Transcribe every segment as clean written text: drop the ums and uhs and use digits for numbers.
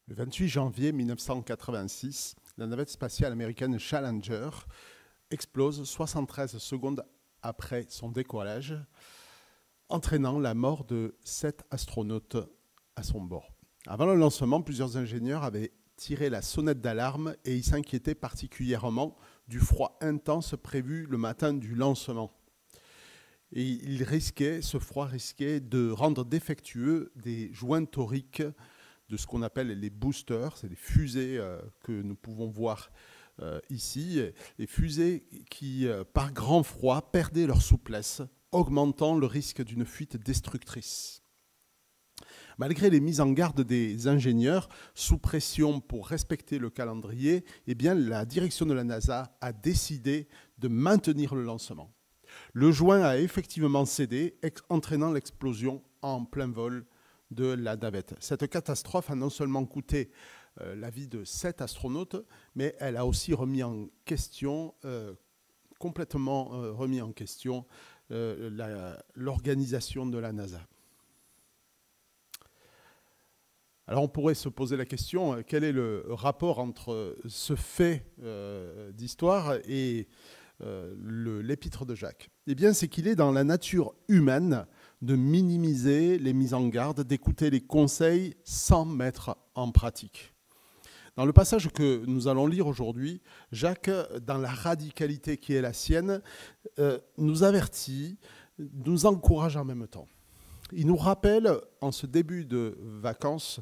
Le 28 janvier 1986, la navette spatiale américaine Challenger explose 73 secondes après son décollage, entraînant la mort de 7 astronautes à son bord. Avant le lancement, plusieurs ingénieurs avaient tiré la sonnette d'alarme et ils s'inquiétaient particulièrement du froid intense prévu le matin du lancement. Et ce froid risquait de rendre défectueux des joints toriques de ce qu'on appelle les boosters, c'est les fusées que nous pouvons voir ici, les fusées qui, par grand froid, perdaient leur souplesse, augmentant le risque d'une fuite destructrice. Malgré les mises en garde des ingénieurs, sous pression pour respecter le calendrier, eh bien, la direction de la NASA a décidé de maintenir le lancement. Le joint a effectivement cédé, entraînant l'explosion en plein vol de la navette. Cette catastrophe a non seulement coûté la vie de 7 astronautes, mais elle a aussi complètement remis en question l'organisation de la NASA. Alors on pourrait se poser la question, quel est le rapport entre ce fait d'histoire et l'épître de Jacques? Eh bien, c'est qu'il est dans la nature humaine de minimiser les mises en garde, d'écouter les conseils sans mettre en pratique. Dans le passage que nous allons lire aujourd'hui, Jacques, dans la radicalité qui est la sienne, nous avertit, nous encourage en même temps. Il nous rappelle, en ce début de vacances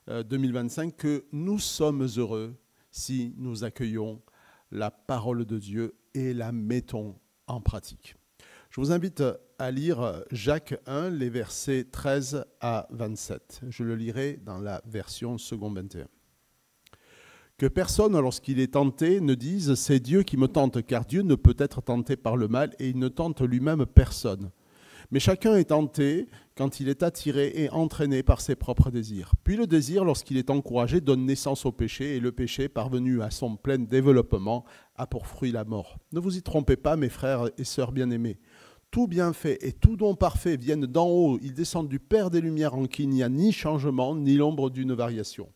2025, que nous sommes heureux si nous accueillons la parole de Dieu et la mettons en pratique. Je vous invite à lire Jacques 1, les versets 13 à 27. Je le lirai dans la version second 21. Que personne, lorsqu'il est tenté, ne dise « c'est Dieu qui me tente », car Dieu ne peut être tenté par le mal et il ne tente lui-même personne. Mais chacun est tenté quand il est attiré et entraîné par ses propres désirs. Puis le désir, lorsqu'il est encouragé, donne naissance au péché, et le péché, parvenu à son plein développement, a pour fruit la mort. Ne vous y trompez pas, mes frères et sœurs bien-aimés. Tout bienfait et tout don parfait viennent d'en haut. Ils descendent du Père des Lumières en qui il n'y a ni changement, ni l'ombre d'une variation.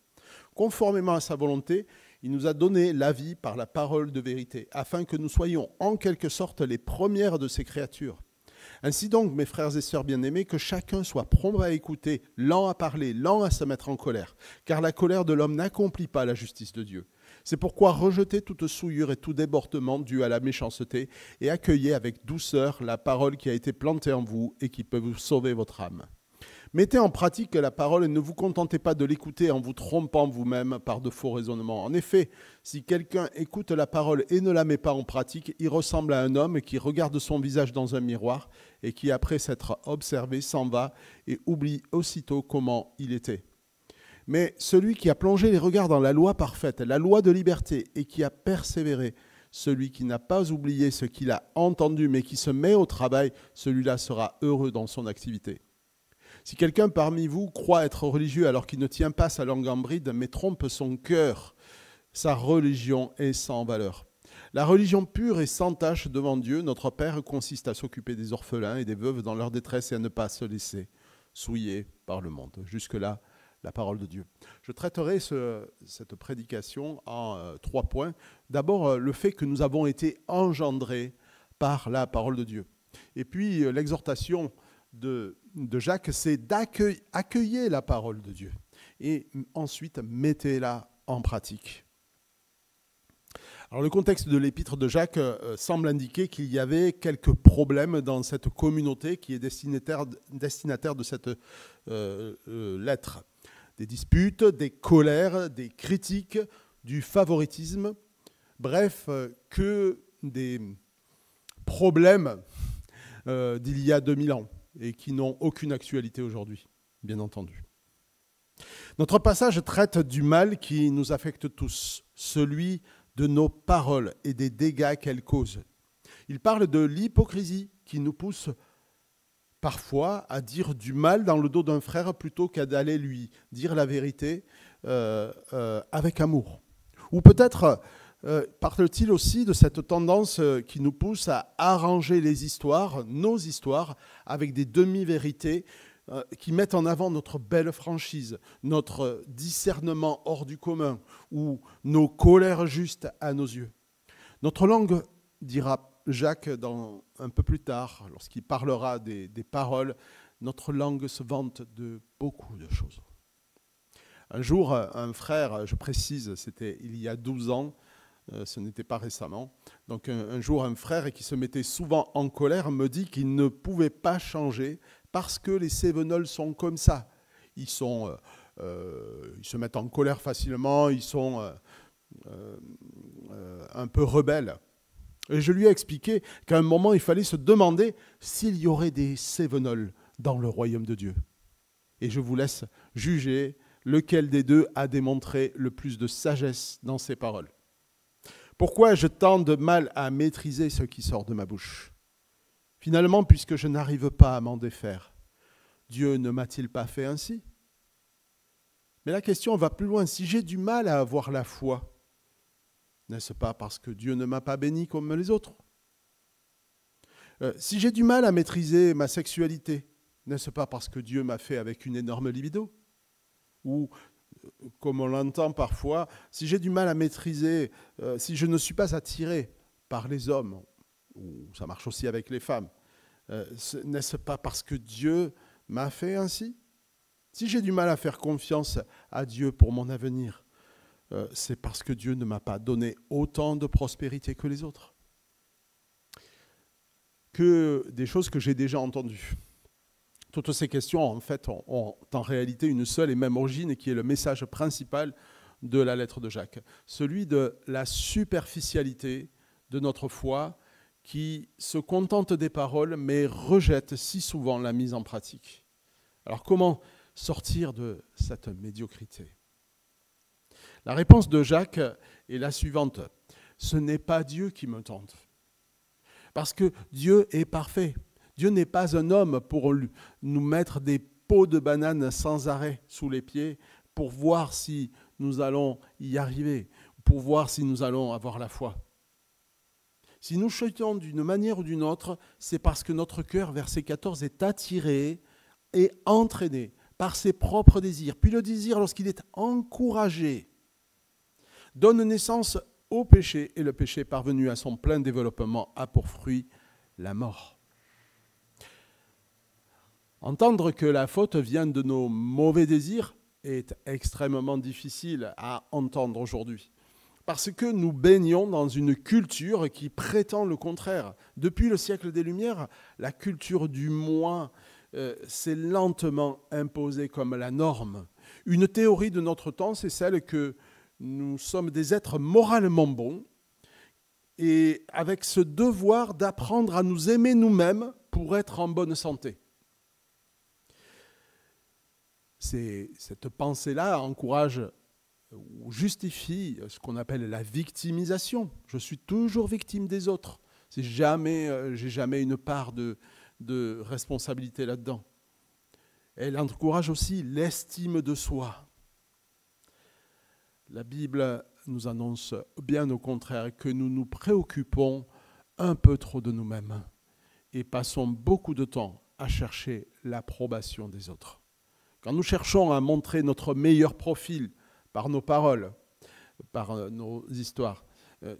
Conformément à sa volonté, il nous a donné la vie par la parole de vérité, afin que nous soyons en quelque sorte les premières de ses créatures. Ainsi donc, mes frères et sœurs bien-aimés, que chacun soit prompt à écouter, lent à parler, lent à se mettre en colère, car la colère de l'homme n'accomplit pas la justice de Dieu. C'est pourquoi rejetez toute souillure et tout débordement dû à la méchanceté et accueillez avec douceur la parole qui a été plantée en vous et qui peut vous sauver votre âme. Mettez en pratique la parole et ne vous contentez pas de l'écouter en vous trompant vous-même par de faux raisonnements. En effet, si quelqu'un écoute la parole et ne la met pas en pratique, il ressemble à un homme qui regarde son visage dans un miroir et qui, après s'être observé, s'en va et oublie aussitôt comment il était. Mais celui qui a plongé les regards dans la loi parfaite, la loi de liberté, et qui a persévéré, celui qui n'a pas oublié ce qu'il a entendu mais qui se met au travail, celui-là sera heureux dans son activité. Si quelqu'un parmi vous croit être religieux alors qu'il ne tient pas sa langue en bride, mais trompe son cœur, sa religion est sans valeur. La religion pure et sans tache devant Dieu, notre Père, consiste à s'occuper des orphelins et des veuves dans leur détresse et à ne pas se laisser souiller par le monde. Jusque-là, la parole de Dieu. Je traiterai cette prédication en 3 points. D'abord, le fait que nous avons été engendrés par la parole de Dieu. Et puis, l'exhortation de Jacques, c'est d'accueillir la parole de Dieu. Et ensuite, mettez-la en pratique. Alors, le contexte de l'épître de Jacques semble indiquer qu'il y avait quelques problèmes dans cette communauté qui est destinataire de cette lettre. Des disputes, des colères, des critiques, du favoritisme, bref, que des problèmes d'il y a 2000 ans et qui n'ont aucune actualité aujourd'hui, bien entendu. Notre passage traite du mal qui nous affecte tous, celui de nos paroles et des dégâts qu'elles causent. Il parle de l'hypocrisie qui nous pousse parfois à dire du mal dans le dos d'un frère plutôt qu'à d'aller lui dire la vérité avec amour. Ou peut-être parle-t-il aussi de cette tendance qui nous pousse à arranger les histoires, nos histoires, avec des demi-vérités qui mettent en avant notre belle franchise, notre discernement hors du commun ou nos colères justes à nos yeux. Notre langue, dira Jacques un peu plus tard, lorsqu'il parlera des paroles, notre langue se vante de beaucoup de choses. Un jour, un frère, je précise, c'était il y a 12 ans, ce n'était pas récemment, donc un jour, un frère qui se mettait souvent en colère me dit qu'il ne pouvait pas changer parce que les Cévenols sont comme ça. Ils se mettent en colère facilement, ils sont un peu rebelles. Et je lui ai expliqué qu'à un moment, il fallait se demander s'il y aurait des Cévenols dans le royaume de Dieu. Et je vous laisse juger lequel des deux a démontré le plus de sagesse dans ses paroles. Pourquoi ai-je tant de mal à maîtriser ce qui sort de ma bouche ? Finalement, puisque je n'arrive pas à m'en défaire, Dieu ne m'a-t-il pas fait ainsi ? Mais la question va plus loin. Si j'ai du mal à avoir la foi, n'est-ce pas parce que Dieu ne m'a pas béni comme les autres ? Si j'ai du mal à maîtriser ma sexualité, n'est-ce pas parce que Dieu m'a fait avec une énorme libido ? Ou, comme on l'entend parfois, si j'ai du mal à maîtriser, si je ne suis pas attiré par les hommes, ou ça marche aussi avec les femmes, n'est-ce pas parce que Dieu m'a fait ainsi ? Si j'ai du mal à faire confiance à Dieu pour mon avenir, c'est parce que Dieu ne m'a pas donné autant de prospérité que les autres. Que des choses que j'ai déjà entendues. Toutes ces questions, en fait, ont en réalité une seule et même origine, qui est le message principal de la lettre de Jacques. Celui de la superficialité de notre foi qui se contente des paroles, mais rejette si souvent la mise en pratique. Alors comment sortir de cette médiocrité ? La réponse de Jacques est la suivante. Ce n'est pas Dieu qui me tente. Parce que Dieu est parfait. Dieu n'est pas un homme pour nous mettre des pots de bananes sans arrêt sous les pieds pour voir si nous allons y arriver, pour voir si nous allons avoir la foi. Si nous chutons d'une manière ou d'une autre, c'est parce que notre cœur, verset 14, est attiré et entraîné par ses propres désirs. Puis le désir, lorsqu'il est encouragé, donne naissance au péché, et le péché parvenu à son plein développement a pour fruit la mort. Entendre que la faute vient de nos mauvais désirs est extrêmement difficile à entendre aujourd'hui, parce que nous baignons dans une culture qui prétend le contraire. Depuis le siècle des Lumières, la culture du moi s'est lentement imposée comme la norme. Une théorie de notre temps, c'est celle que nous sommes des êtres moralement bons et avec ce devoir d'apprendre à nous aimer nous-mêmes pour être en bonne santé. Cette pensée-là encourage ou justifie ce qu'on appelle la victimisation. Je suis toujours victime des autres. J'ai jamais une part de responsabilité là-dedans. Elle encourage aussi l'estime de soi. La Bible nous annonce bien au contraire que nous nous préoccupons un peu trop de nous-mêmes et passons beaucoup de temps à chercher l'approbation des autres. Quand nous cherchons à montrer notre meilleur profil par nos paroles, par nos histoires,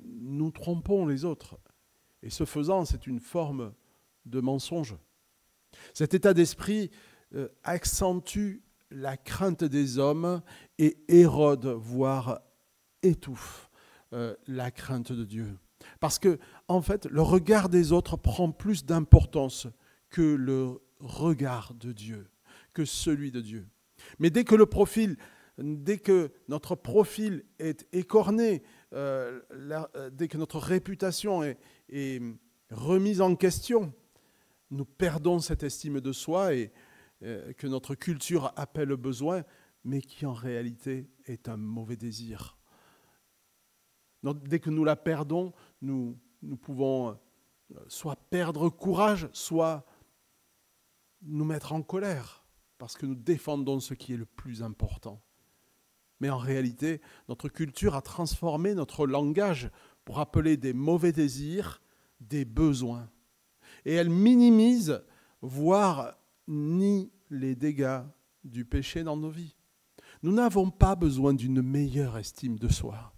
nous trompons les autres. Et ce faisant, c'est une forme de mensonge. Cet état d'esprit accentue la crainte des hommes et érode, voire étouffe la crainte de Dieu. Parce que, en fait, le regard des autres prend plus d'importance que le regard de Dieu, que celui de Dieu. Mais dès que notre profil est écorné, dès que notre réputation est remise en question, nous perdons cette estime de soi et que notre culture appelle besoin, mais qui en réalité est un mauvais désir. Donc, dès que nous la perdons, nous pouvons soit perdre courage, soit nous mettre en colère, parce que nous défendons ce qui est le plus important. Mais en réalité, notre culture a transformé notre langage pour appeler des mauvais désirs des besoins. Et elle minimise, voire nie les dégâts du péché dans nos vies. Nous n'avons pas besoin d'une meilleure estime de soi,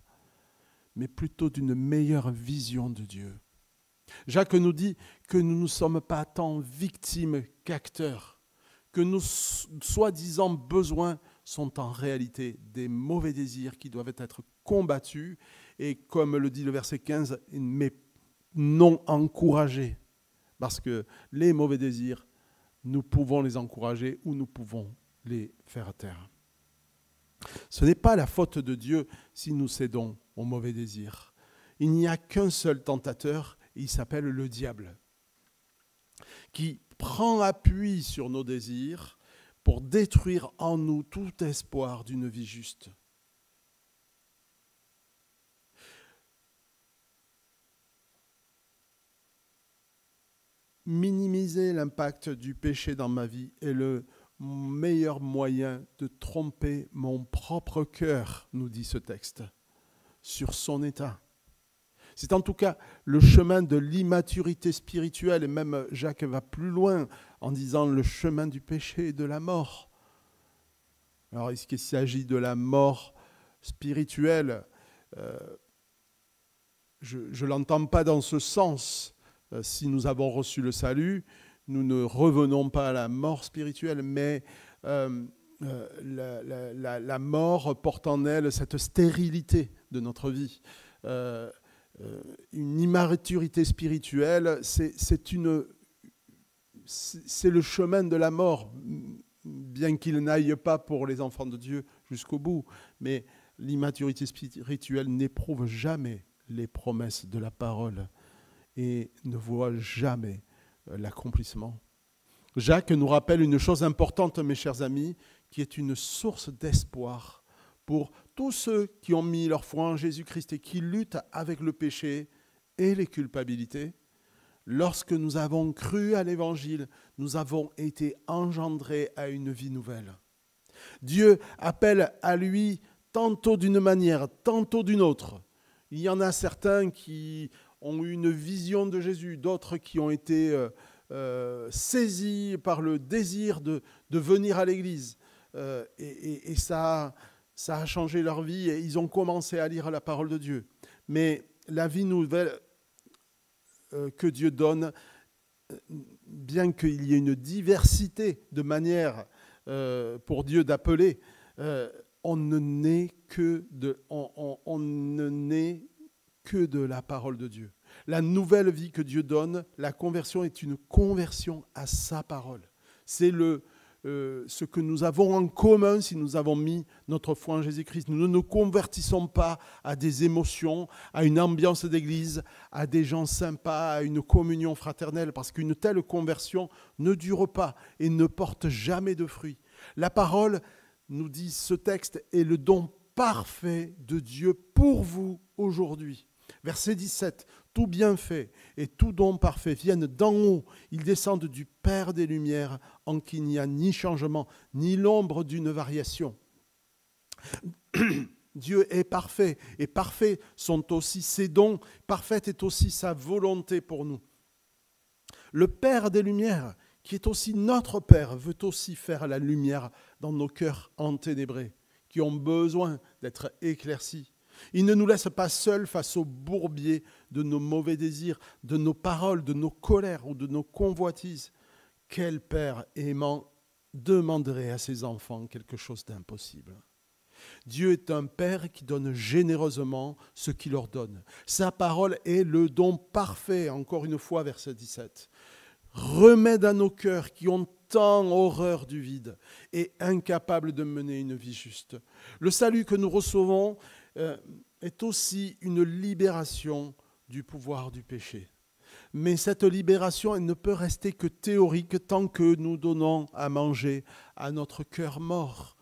mais plutôt d'une meilleure vision de Dieu. Jacques nous dit que nous ne sommes pas tant victimes qu'acteurs, que nos soi-disant besoins sont en réalité des mauvais désirs qui doivent être combattus et, comme le dit le verset 15, mais non encouragés. Parce que les mauvais désirs, nous pouvons les encourager ou nous pouvons les faire taire. Ce n'est pas la faute de Dieu si nous cédons aux mauvais désirs. Il n'y a qu'un seul tentateur, et il s'appelle le diable, qui prend appui sur nos désirs pour détruire en nous tout espoir d'une vie juste. Minimiser l'impact du péché dans ma vie est le meilleur moyen de tromper mon propre cœur, nous dit ce texte, sur son état. C'est en tout cas le chemin de l'immaturité spirituelle, et même Jacques va plus loin en disant le chemin du péché et de la mort. Alors, est-ce qu'il s'agit de la mort spirituelle ? Je ne l'entends pas dans ce sens. Si nous avons reçu le salut, nous ne revenons pas à la mort spirituelle, mais la mort porte en elle cette stérilité de notre vie. Une immaturité spirituelle, c'est le chemin de la mort, bien qu'il n'aille pas pour les enfants de Dieu jusqu'au bout. Mais l'immaturité spirituelle n'éprouve jamais les promesses de la parole et ne voit jamais l'accomplissement. Jacques nous rappelle une chose importante, mes chers amis, qui est une source d'espoir pour tous ceux qui ont mis leur foi en Jésus-Christ et qui luttent avec le péché et les culpabilités. Lorsque nous avons cru à l'Évangile, nous avons été engendrés à une vie nouvelle. Dieu appelle à lui tantôt d'une manière, tantôt d'une autre. Il y en a certains qui ont eu une vision de Jésus, d'autres qui ont été saisis par le désir de venir à l'Église. Et ça a changé leur vie et ils ont commencé à lire la parole de Dieu. Mais la vie nouvelle que Dieu donne, bien qu'il y ait une diversité de manières pour Dieu d'appeler, on ne naît que de la parole de Dieu. La nouvelle vie que Dieu donne, la conversion est une conversion à sa parole. C'est ce que nous avons en commun si nous avons mis notre foi en Jésus-Christ. Nous ne nous convertissons pas à des émotions, à une ambiance d'église, à des gens sympas, à une communion fraternelle, parce qu'une telle conversion ne dure pas et ne porte jamais de fruits. La parole, nous dit ce texte, est le don parfait de Dieu pour vous aujourd'hui. Verset 17, tout bienfait et tout don parfait viennent d'en haut. Ils descendent du Père des Lumières, en qui il n'y a ni changement, ni l'ombre d'une variation. Dieu est parfait, et parfaits sont aussi ses dons, parfaite est aussi sa volonté pour nous. Le Père des Lumières, qui est aussi notre Père, veut aussi faire la lumière dans nos cœurs enténébrés, qui ont besoin d'être éclaircis. Il ne nous laisse pas seuls face au bourbier de nos mauvais désirs, de nos paroles, de nos colères ou de nos convoitises. Quel père aimant demanderait à ses enfants quelque chose d'impossible? Dieu est un père qui donne généreusement ce qu'il leur donne. Sa parole est le don parfait, encore une fois, verset 17. Remède à nos cœurs qui ont tant horreur du vide et incapables de mener une vie juste. Le salut que nous recevons est aussi une libération du pouvoir du péché. Mais cette libération, elle ne peut rester que théorique tant que nous donnons à manger à notre cœur mort.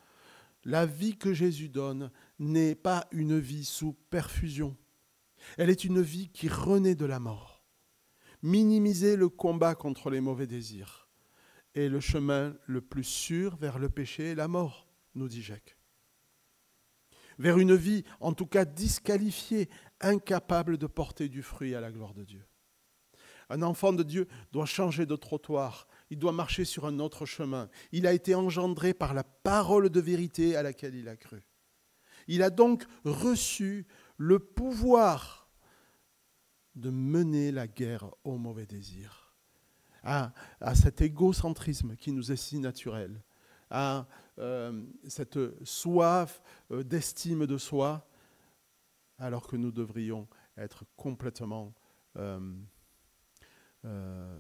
La vie que Jésus donne n'est pas une vie sous perfusion. Elle est une vie qui renaît de la mort. Minimiser le combat contre les mauvais désirs est le chemin le plus sûr vers le péché et la mort, nous dit Jacques. Vers une vie, en tout cas disqualifiée, incapable de porter du fruit à la gloire de Dieu. Un enfant de Dieu doit changer de trottoir il doit marcher sur un autre chemin. Il a été engendré par la parole de vérité à laquelle il a cru. Il a donc reçu le pouvoir de mener la guerre au mauvais désir, à cet égocentrisme qui nous est si naturel, à cette soif d'estime de soi, alors que nous devrions être complètement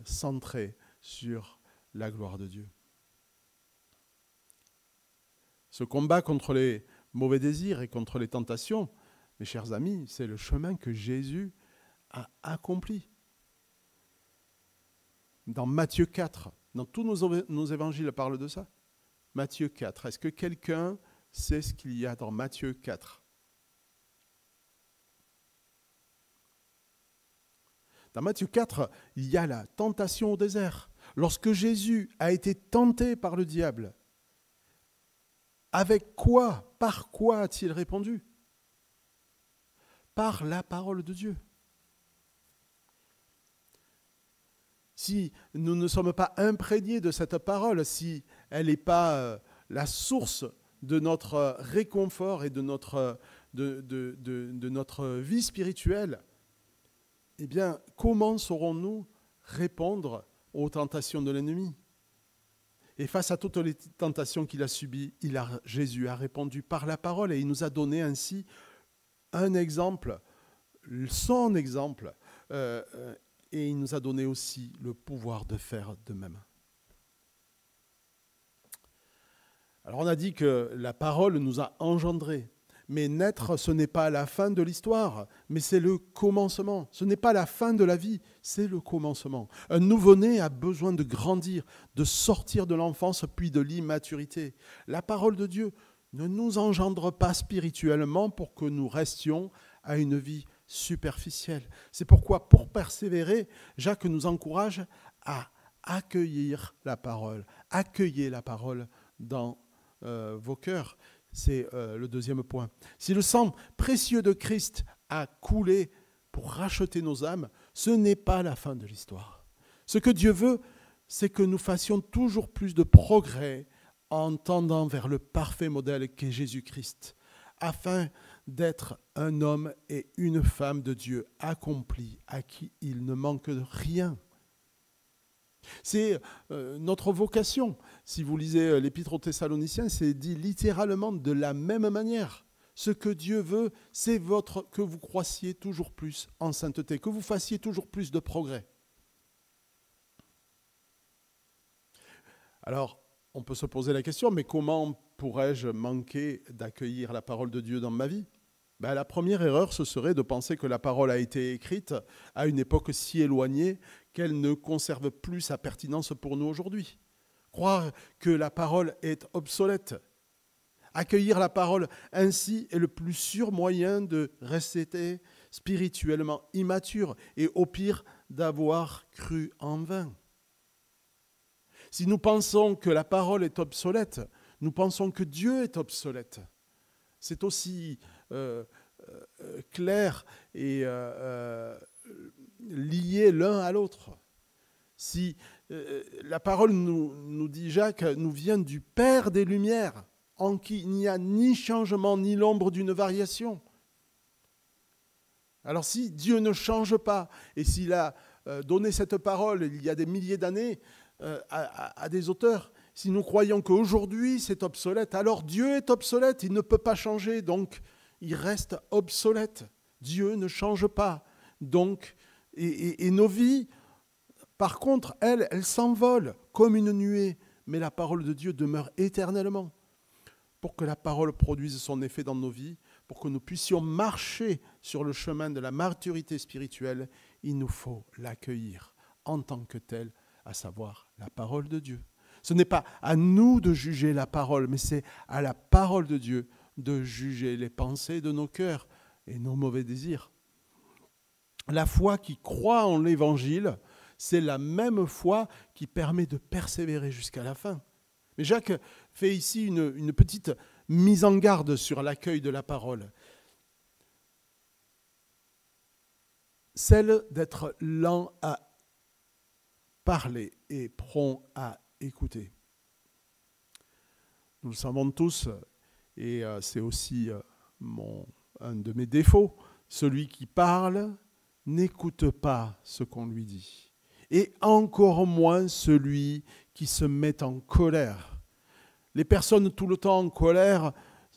centrés sur la gloire de Dieu. Ce combat contre les mauvais désirs et contre les tentations, mes chers amis, c'est le chemin que Jésus a accompli. Dans Matthieu 4, dans tous nos évangiles parlent de ça. Matthieu 4, est-ce que quelqu'un sait ce qu'il y a dans Matthieu 4 ? Dans Matthieu 4, il y a la tentation au désert. Lorsque Jésus a été tenté par le diable, avec quoi, par quoi a-t-il répondu ? Par la parole de Dieu. Si nous ne sommes pas imprégnés de cette parole, si elle n'est pas la source de notre réconfort et de notre vie spirituelle, eh bien, comment saurons-nous répondre aux tentations de l'ennemi ? Et face à toutes les tentations qu'il a subies, Jésus a répondu par la parole et il nous a donné ainsi un exemple, son exemple, et il nous a donné aussi le pouvoir de faire de même. Alors on a dit que la parole nous a engendrés, mais naître, ce n'est pas la fin de l'histoire, mais c'est le commencement. Ce n'est pas la fin de la vie, c'est le commencement. Un nouveau-né a besoin de grandir, de sortir de l'enfance puis de l'immaturité. La parole de Dieu ne nous engendre pas spirituellement pour que nous restions à une vie superficielle. C'est pourquoi, pour persévérer, Jacques nous encourage à accueillir la parole. Accueillez la parole dans vos cœurs. C'est le deuxième point. Si le sang précieux de Christ a coulé pour racheter nos âmes, ce n'est pas la fin de l'histoire. Ce que Dieu veut, c'est que nous fassions toujours plus de progrès en tendant vers le parfait modèle qu'est Jésus-Christ, afin d'être un homme et une femme de Dieu accomplis, à qui il ne manque de rien. C'est notre vocation. Si vous lisez l'Épître aux Thessaloniciens, c'est dit littéralement de la même manière. Ce que Dieu veut, c'est que vous croissiez toujours plus en sainteté, que vous fassiez toujours plus de progrès. Alors, on peut se poser la question, mais comment pourrais-je manquer d'accueillir la parole de Dieu dans ma vie ? La première erreur, ce serait de penser que la parole a été écrite à une époque si éloignée qu'elle ne conserve plus sa pertinence pour nous aujourd'hui. Croire que la parole est obsolète. Accueillir la parole ainsi est le plus sûr moyen de rester spirituellement immature et au pire d'avoir cru en vain. Si nous pensons que la parole est obsolète, nous pensons que Dieu est obsolète. C'est aussi clair et lié l'un à l'autre. Si la parole, nous dit Jacques, nous vient du Père des Lumières, en qui il n'y a ni changement ni l'ombre d'une variation. Alors si Dieu ne change pas, et s'il a donné cette parole il y a des milliers d'années à des auteurs, si nous croyons qu'aujourd'hui c'est obsolète, alors Dieu est obsolète, il ne peut pas changer, donc il reste obsolète. Dieu ne change pas. Donc, et nos vies, par contre, elles s'envolent comme une nuée, mais la parole de Dieu demeure éternellement. Pour que la parole produise son effet dans nos vies, pour que nous puissions marcher sur le chemin de la maturité spirituelle, il nous faut l'accueillir en tant que telle, à savoir la parole de Dieu. Ce n'est pas à nous de juger la parole, mais c'est à la parole de Dieu de juger les pensées de nos cœurs et nos mauvais désirs. La foi qui croit en l'Évangile, c'est la même foi qui permet de persévérer jusqu'à la fin. Mais Jacques fait ici une petite mise en garde sur l'accueil de la parole. Celle d'être lent à parler et prompt à écouter. Nous le savons tous, et c'est aussi un de mes défauts, celui qui parle n'écoute pas ce qu'on lui dit, et encore moins celui qui se met en colère. Les personnes tout le temps en colère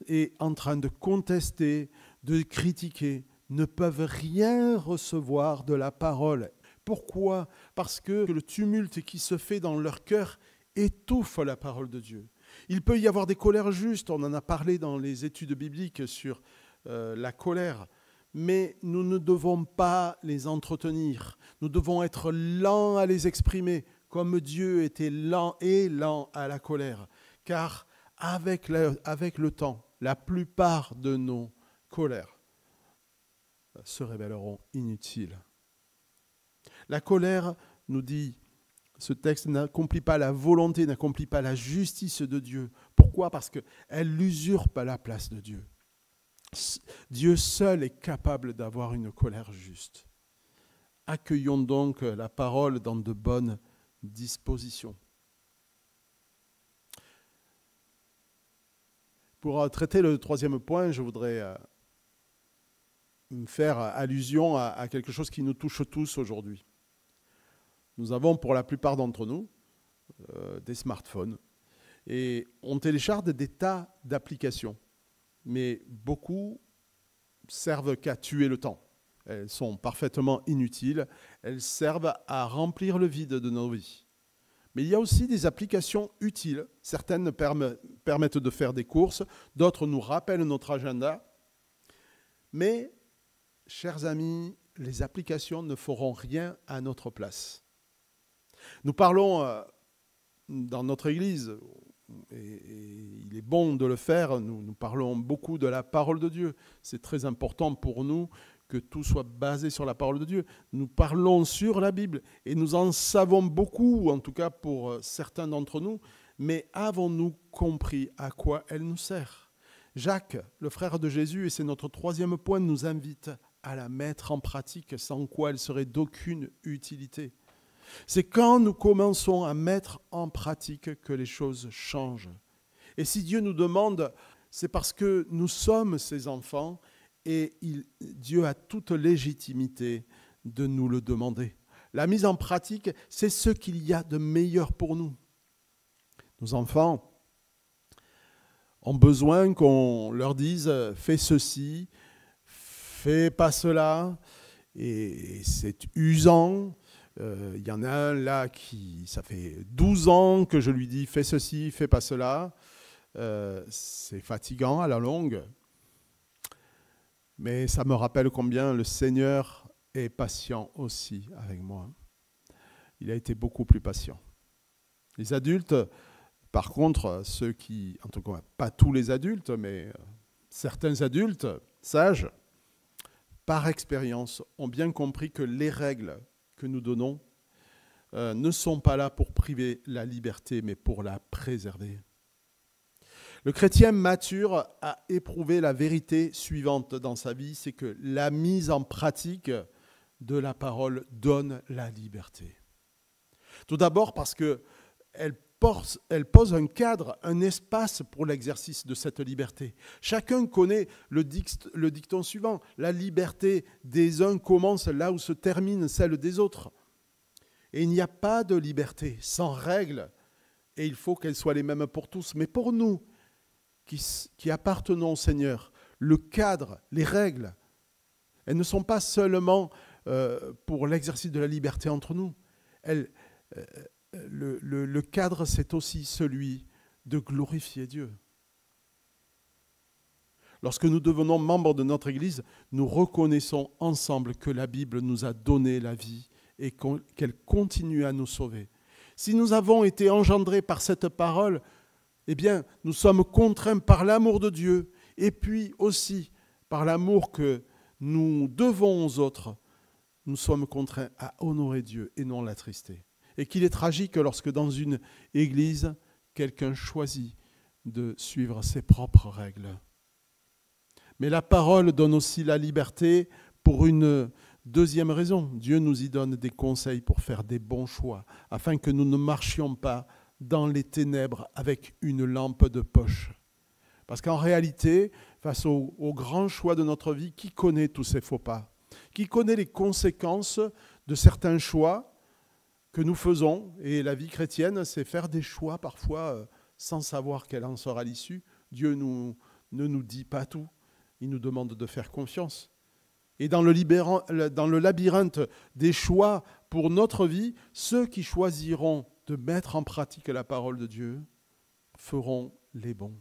et en train de contester, de critiquer, ne peuvent rien recevoir de la parole. Pourquoi ? Parce que le tumulte qui se fait dans leur cœur étouffe la parole de Dieu. Il peut y avoir des colères justes, on en a parlé dans les études bibliques sur la colère, mais nous ne devons pas les entretenir. Nous devons être lents à les exprimer, comme Dieu était lent à la colère. Car avec le temps, la plupart de nos colères se révéleront inutiles. La colère, nous dit ce texte, n'accomplit pas la volonté, n'accomplit pas la justice de Dieu. Pourquoi ? Parce qu'elle usurpe la place de Dieu. Dieu seul est capable d'avoir une colère juste. Accueillons donc la parole dans de bonnes dispositions. Pour traiter le troisième point, je voudrais faire allusion à quelque chose qui nous touche tous aujourd'hui. Nous avons pour la plupart d'entre nous des smartphones et on télécharge des tas d'applications, mais beaucoup servent qu'à tuer le temps. Elles sont parfaitement inutiles, elles servent à remplir le vide de nos vies. Mais il y a aussi des applications utiles. Certaines permettent de faire des courses, d'autres nous rappellent notre agenda. Mais, chers amis, les applications ne feront rien à notre place. Nous parlons dans notre Église, et il est bon de le faire, nous parlons beaucoup de la parole de Dieu. C'est très important pour nous que tout soit basé sur la parole de Dieu. Nous parlons sur la Bible et nous en savons beaucoup, en tout cas pour certains d'entre nous, mais avons-nous compris à quoi elle nous sert ? Jacques, le frère de Jésus, et c'est notre troisième point, nous invite à la mettre en pratique, sans quoi elle serait d'aucune utilité. C'est quand nous commençons à mettre en pratique que les choses changent. Et si Dieu nous demande, c'est parce que nous sommes ses enfants et Dieu a toute légitimité de nous le demander. La mise en pratique, c'est ce qu'il y a de meilleur pour nous. Nos enfants ont besoin qu'on leur dise « fais ceci, fais pas cela », et c'est usant. Il y en a un là ça fait 12 ans que je lui dis « fais ceci, fais pas cela ». C'est fatigant à la longue. Mais ça me rappelle combien le Seigneur est patient aussi avec moi. Il a été beaucoup plus patient. Les adultes, par contre, ceux qui, en tout cas pas tous les adultes, mais certains adultes sages, par expérience, ont bien compris que les règles que nous donnons ne sont pas là pour priver la liberté, mais pour la préserver. Le chrétien mature a éprouvé la vérité suivante dans sa vie, c'est que la mise en pratique de la parole donne la liberté. Tout d'abord parce qu'elle pose un cadre, un espace pour l'exercice de cette liberté. Chacun connaît le dicton suivant, la liberté des uns commence là où se termine celle des autres. Et il n'y a pas de liberté sans règles, et il faut qu'elles soient les mêmes pour tous. Mais pour nous, qui appartenons au Seigneur, le cadre, les règles, elles ne sont pas seulement pour l'exercice de la liberté entre nous. Le cadre, c'est aussi celui de glorifier Dieu. Lorsque nous devenons membres de notre Église, nous reconnaissons ensemble que la Bible nous a donné la vie et qu'elle continue à nous sauver. Si nous avons été engendrés par cette parole, eh bien, nous sommes contraints par l'amour de Dieu et puis aussi par l'amour que nous devons aux autres. Nous sommes contraints à honorer Dieu et non l'attrister. Et qu'il est tragique lorsque dans une église, quelqu'un choisit de suivre ses propres règles. Mais la parole donne aussi la liberté pour une Deuxième raison, Dieu nous y donne des conseils pour faire des bons choix, afin que nous ne marchions pas dans les ténèbres avec une lampe de poche. Parce qu'en réalité, face aux grands choix de notre vie, qui connaît tous ces faux pas? Qui connaît les conséquences de certains choix que nous faisons? Et la vie chrétienne, c'est faire des choix parfois sans savoir quelle en sera l'issue. Dieu ne nous dit pas tout. Il nous demande de faire confiance. Et dans le labyrinthe des choix pour notre vie, ceux qui choisiront de mettre en pratique la parole de Dieu feront les bons.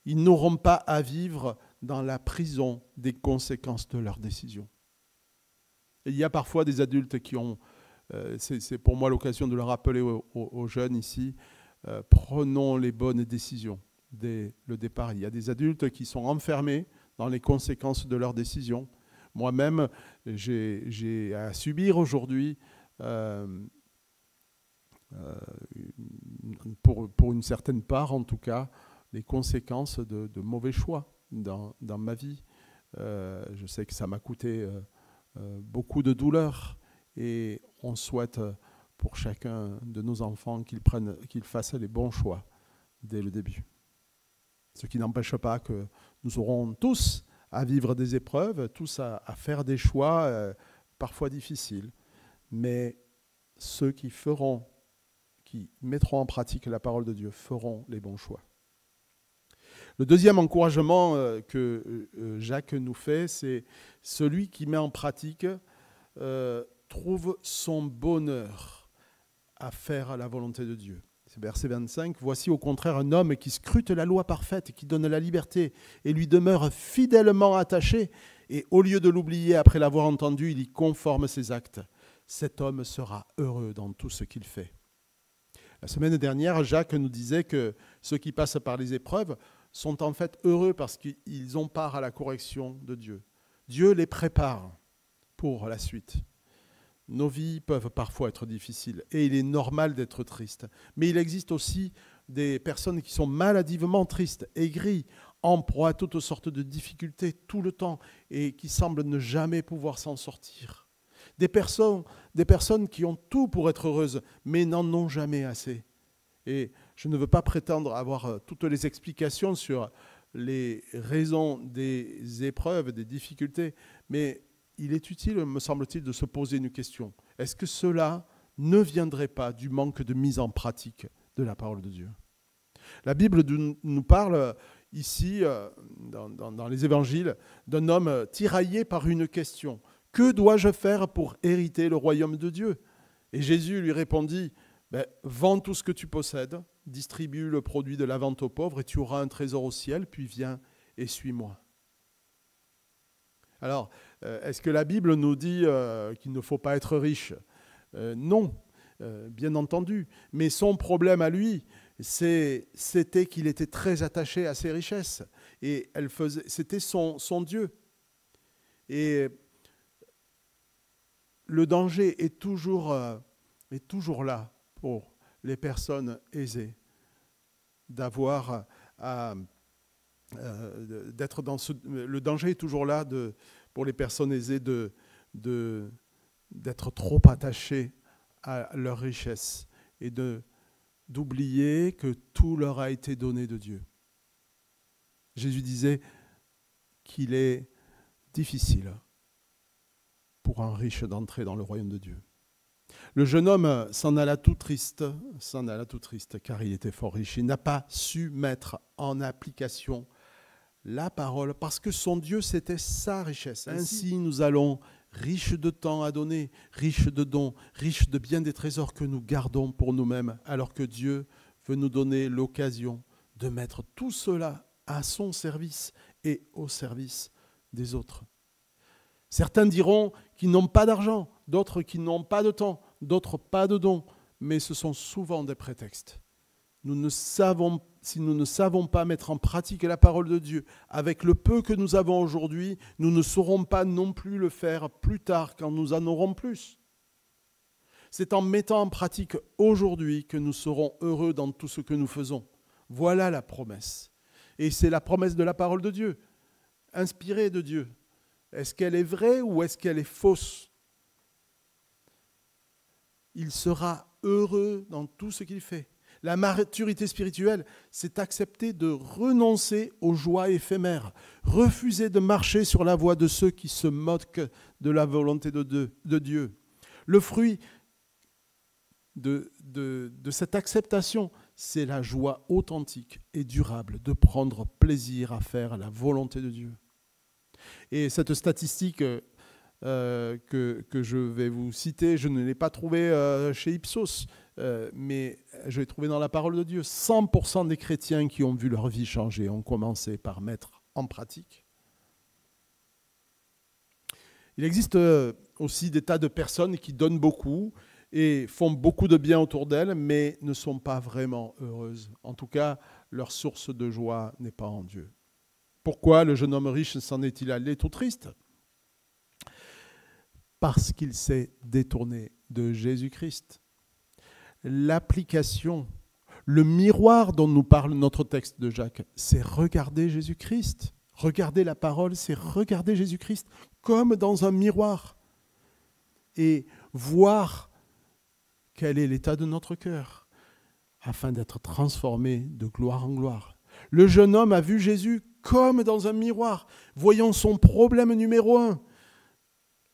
Ils n'auront pas à vivre dans la prison des conséquences de leurs décisions. Et il y a parfois des adultes qui ont, c'est pour moi l'occasion de le rappeler aux jeunes ici, prenons les bonnes décisions dès le départ. Il y a des adultes qui sont enfermés dans les conséquences de leurs décisions. Moi-même, j'ai à subir aujourd'hui, pour une certaine part en tout cas, les conséquences de mauvais choix dans ma vie. Je sais que ça m'a coûté beaucoup de douleur et on souhaite pour chacun de nos enfants qu'ils fassent les bons choix dès le début. Ce qui n'empêche pas que nous aurons tous à vivre des épreuves, tous à faire des choix parfois difficiles. Mais ceux qui mettront en pratique la parole de Dieu feront les bons choix. Le deuxième encouragement que Jacques nous fait, c'est celui qui met en pratique trouve son bonheur à faire la volonté de Dieu. C'est verset 25. « Voici au contraire un homme qui scrute la loi parfaite, qui donne la liberté et lui demeure fidèlement attaché. Et au lieu de l'oublier après l'avoir entendu, il y conforme ses actes. Cet homme sera heureux dans tout ce qu'il fait. » La semaine dernière, Jacques nous disait que ceux qui passent par les épreuves sont en fait heureux parce qu'ils ont part à la correction de Dieu. Dieu les prépare pour la suite. Nos vies peuvent parfois être difficiles et il est normal d'être triste. Mais il existe aussi des personnes qui sont maladivement tristes, aigries, en proie à toutes sortes de difficultés tout le temps et qui semblent ne jamais pouvoir s'en sortir. Des personnes qui ont tout pour être heureuses, mais n'en ont jamais assez. Et je ne veux pas prétendre avoir toutes les explications sur les raisons des épreuves, des difficultés, mais il est utile, me semble-t-il, de se poser une question. Est-ce que cela ne viendrait pas du manque de mise en pratique de la parole de Dieu? La Bible nous parle ici, dans les évangiles, d'un homme tiraillé par une question. « Que dois-je faire pour hériter le royaume de Dieu ?» Et Jésus lui répondit, « Vends tout ce que tu possèdes, distribue le produit de la vente aux pauvres et tu auras un trésor au ciel, puis viens et suis-moi. » Alors, est-ce que la Bible nous dit qu'il ne faut pas être riche? Non, bien entendu. Mais son problème à lui, c'était qu'il était très attaché à ses richesses. Et c'était son Dieu. Et le danger est toujours là pour les personnes aisées, d'être dans le danger est toujours là pour les personnes aisées d'être trop attachées à leur richesse et d'oublier que tout leur a été donné de Dieu. Jésus disait qu'il est difficile pour un riche d'entrer dans le royaume de Dieu. Le jeune homme s'en alla tout triste, car il était fort riche. Il n'a pas su mettre en application la parole, parce que son Dieu, c'était sa richesse. Ainsi, nous allons, riches de temps à donner, riches de dons, riches de bien des trésors que nous gardons pour nous-mêmes, alors que Dieu veut nous donner l'occasion de mettre tout cela à son service et au service des autres. Certains diront qu'ils n'ont pas d'argent, d'autres qu'ils n'ont pas de temps, d'autres pas de dons, mais ce sont souvent des prétextes. Si nous ne savons pas mettre en pratique la parole de Dieu avec le peu que nous avons aujourd'hui, nous ne saurons pas non plus le faire plus tard quand nous en aurons plus. C'est en mettant en pratique aujourd'hui que nous serons heureux dans tout ce que nous faisons. Voilà la promesse. Et c'est la promesse de la parole de Dieu, inspirée de Dieu. Est-ce qu'elle est vraie ou est-ce qu'elle est fausse? Il sera heureux dans tout ce qu'il fait. La maturité spirituelle, c'est accepter de renoncer aux joies éphémères, refuser de marcher sur la voie de ceux qui se moquent de la volonté de Dieu. Le fruit de cette acceptation, c'est la joie authentique et durable de prendre plaisir à faire la volonté de Dieu. Et cette statistique que je vais vous citer, je ne l'ai pas trouvée chez Ipsos, mais je l'ai trouvée dans la parole de Dieu. 100% des chrétiens qui ont vu leur vie changer ont commencé par mettre en pratique. Il existe aussi des tas de personnes qui donnent beaucoup et font beaucoup de bien autour d'elles, mais ne sont pas vraiment heureuses. En tout cas, leur source de joie n'est pas en Dieu. Pourquoi le jeune homme riche s'en est-il allé tout triste? Parce qu'il s'est détourné de Jésus-Christ. L'application, le miroir dont nous parle notre texte de Jacques, c'est regarder Jésus-Christ. Regarder la parole, c'est regarder Jésus-Christ comme dans un miroir et voir quel est l'état de notre cœur afin d'être transformé de gloire en gloire. Le jeune homme a vu Jésus comme dans un miroir, voyant son problème numéro 1.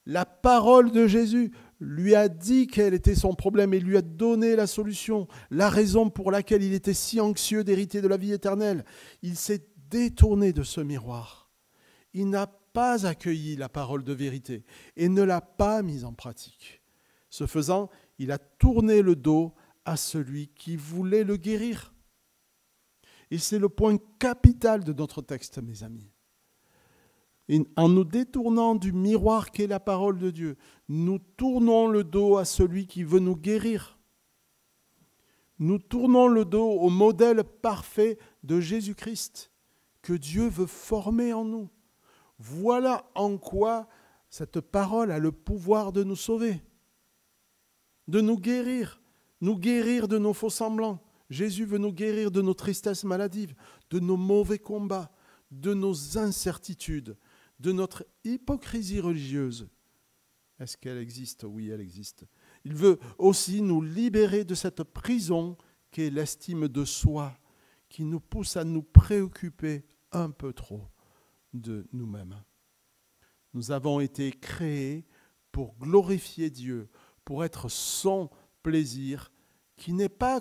La parole de Jésus lui a dit quel était son problème et lui a donné la solution, la raison pour laquelle il était si anxieux d'hériter de la vie éternelle. Il s'est détourné de ce miroir. Il n'a pas accueilli la parole de vérité et ne l'a pas mise en pratique. Ce faisant, il a tourné le dos à celui qui voulait le guérir. Et c'est le point capital de notre texte, mes amis. Et en nous détournant du miroir qu'est la parole de Dieu, nous tournons le dos à celui qui veut nous guérir. Nous tournons le dos au modèle parfait de Jésus-Christ que Dieu veut former en nous. Voilà en quoi cette parole a le pouvoir de nous sauver, de nous guérir de nos faux semblants. Jésus veut nous guérir de nos tristesses maladives, de nos mauvais combats, de nos incertitudes, de notre hypocrisie religieuse. Est-ce qu'elle existe? Oui, elle existe. Il veut aussi nous libérer de cette prison qu'est l'estime de soi, qui nous pousse à nous préoccuper un peu trop de nous-mêmes. Nous avons été créés pour glorifier Dieu, pour être son plaisir, qui n'est pas